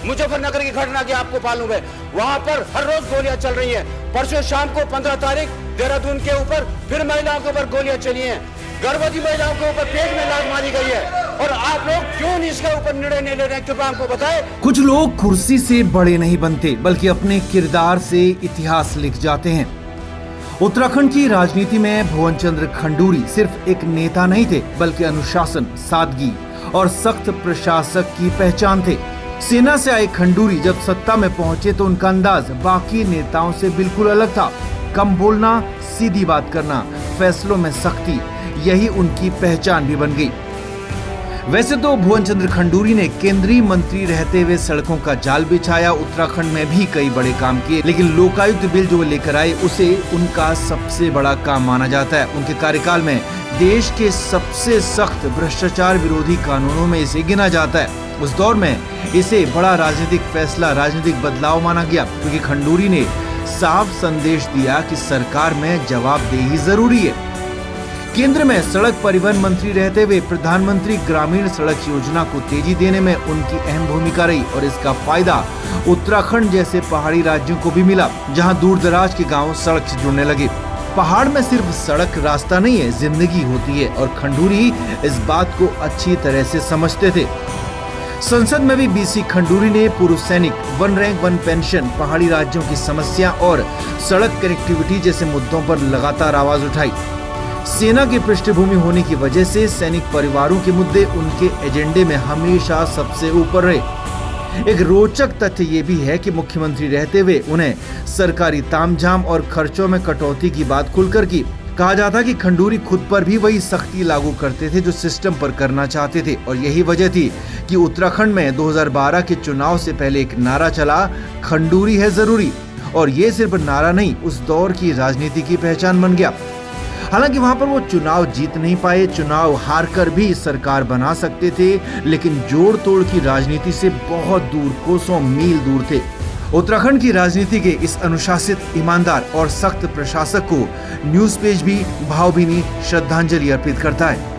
मुजफ्फरनगर की घटना की आपको मालूम है, वहां पर हर रोज गोलियां चल रही हैं। परसों शाम को 15 तारीख देहरादून के ऊपर फिर महिलाओं के ऊपर गोलियां चली हैं। गर्भवती महिलाओं के ऊपर पेट में लात मारी गई है। और आप लोग क्यों इसके ऊपर निर्णय नहीं ले रहे हैं, कृपया हमको बताएं। कुछ लोग कुर्सी से बड़े नहीं बनते, बल्कि अपने किरदार से इतिहास लिख जाते हैं। उत्तराखंड की राजनीति में भुवन चंद्र खंडूरी सिर्फ एक नेता नहीं थे, बल्कि अनुशासन, सादगी और सख्त प्रशासक की पहचान थे। सेना से आए खंडूरी जब सत्ता में पहुंचे तो उनका अंदाज बाकी नेताओं से बिल्कुल अलग था। कम बोलना, सीधी बात करना, फैसलों में सख्ती, यही उनकी पहचान भी बन गई। वैसे तो भुवन चंद्र खंडूरी ने केंद्रीय मंत्री रहते हुए सड़कों का जाल बिछाया, उत्तराखंड में भी कई बड़े काम किए, लेकिन लोकायुक्त बिल जो लेकर आए उसे उनका सबसे बड़ा काम माना जाता है। उनके कार्यकाल में देश के सबसे सख्त भ्रष्टाचार विरोधी कानूनों में इसे गिना जाता है। उस दौर में इसे बड़ा राजनीतिक फैसला, राजनीतिक बदलाव माना गया, क्योंकि खंडूरी ने साफ संदेश दिया कि सरकार में जवाबदेही जरूरी है। केंद्र में सड़क परिवहन मंत्री रहते हुए प्रधानमंत्री ग्रामीण सड़क योजना को तेजी देने में उनकी अहम भूमिका रही और इसका फायदा उत्तराखंड जैसे पहाड़ी राज्यों को भी मिला, जहां दूर दराज के गांव सड़क से जुड़ने लगे। पहाड़ में सिर्फ सड़क रास्ता नहीं है, जिंदगी होती है, और खंडूरी इस बात को अच्छी तरह से समझते थे। संसद में भी बीसी खंडूरी ने पूर्व सैनिक, वन रैंक वन पेंशन, पहाड़ी राज्यों की समस्या और सड़क कनेक्टिविटी जैसे मुद्दों पर लगातार आवाज उठाई। सेना की पृष्ठभूमि होने की वजह से सैनिक परिवारों के मुद्दे उनके एजेंडे में हमेशा सबसे ऊपर रहे। एक रोचक तथ्य ये भी है कि मुख्यमंत्री रहते हुए उन्हें सरकारी तामझाम और खर्चों में कटौती की बात खुलकर की। कहा जाता कि खंडूरी खुद पर भी वही सख्ती लागू करते थे जो सिस्टम पर करना चाहते थे, और यही वजह थी कि उत्तराखंड में 2012 के चुनाव से पहले एक नारा चला, खंडूरी है जरूरी। और ये सिर्फ नारा नहीं, उस दौर की राजनीति की पहचान बन गया। हालांकि वहां पर वो चुनाव जीत नहीं पाए, चुनाव हार कर भी सरकार बना सकते थे, लेकिन जोड़ तोड़ की राजनीति से बहुत दूर, कोसों मील दूर थे। उत्तराखंड की राजनीति के इस अनुशासित, ईमानदार और सख्त प्रशासक को न्यूज़ पेज भी भावभीनी श्रद्धांजलि अर्पित करता है।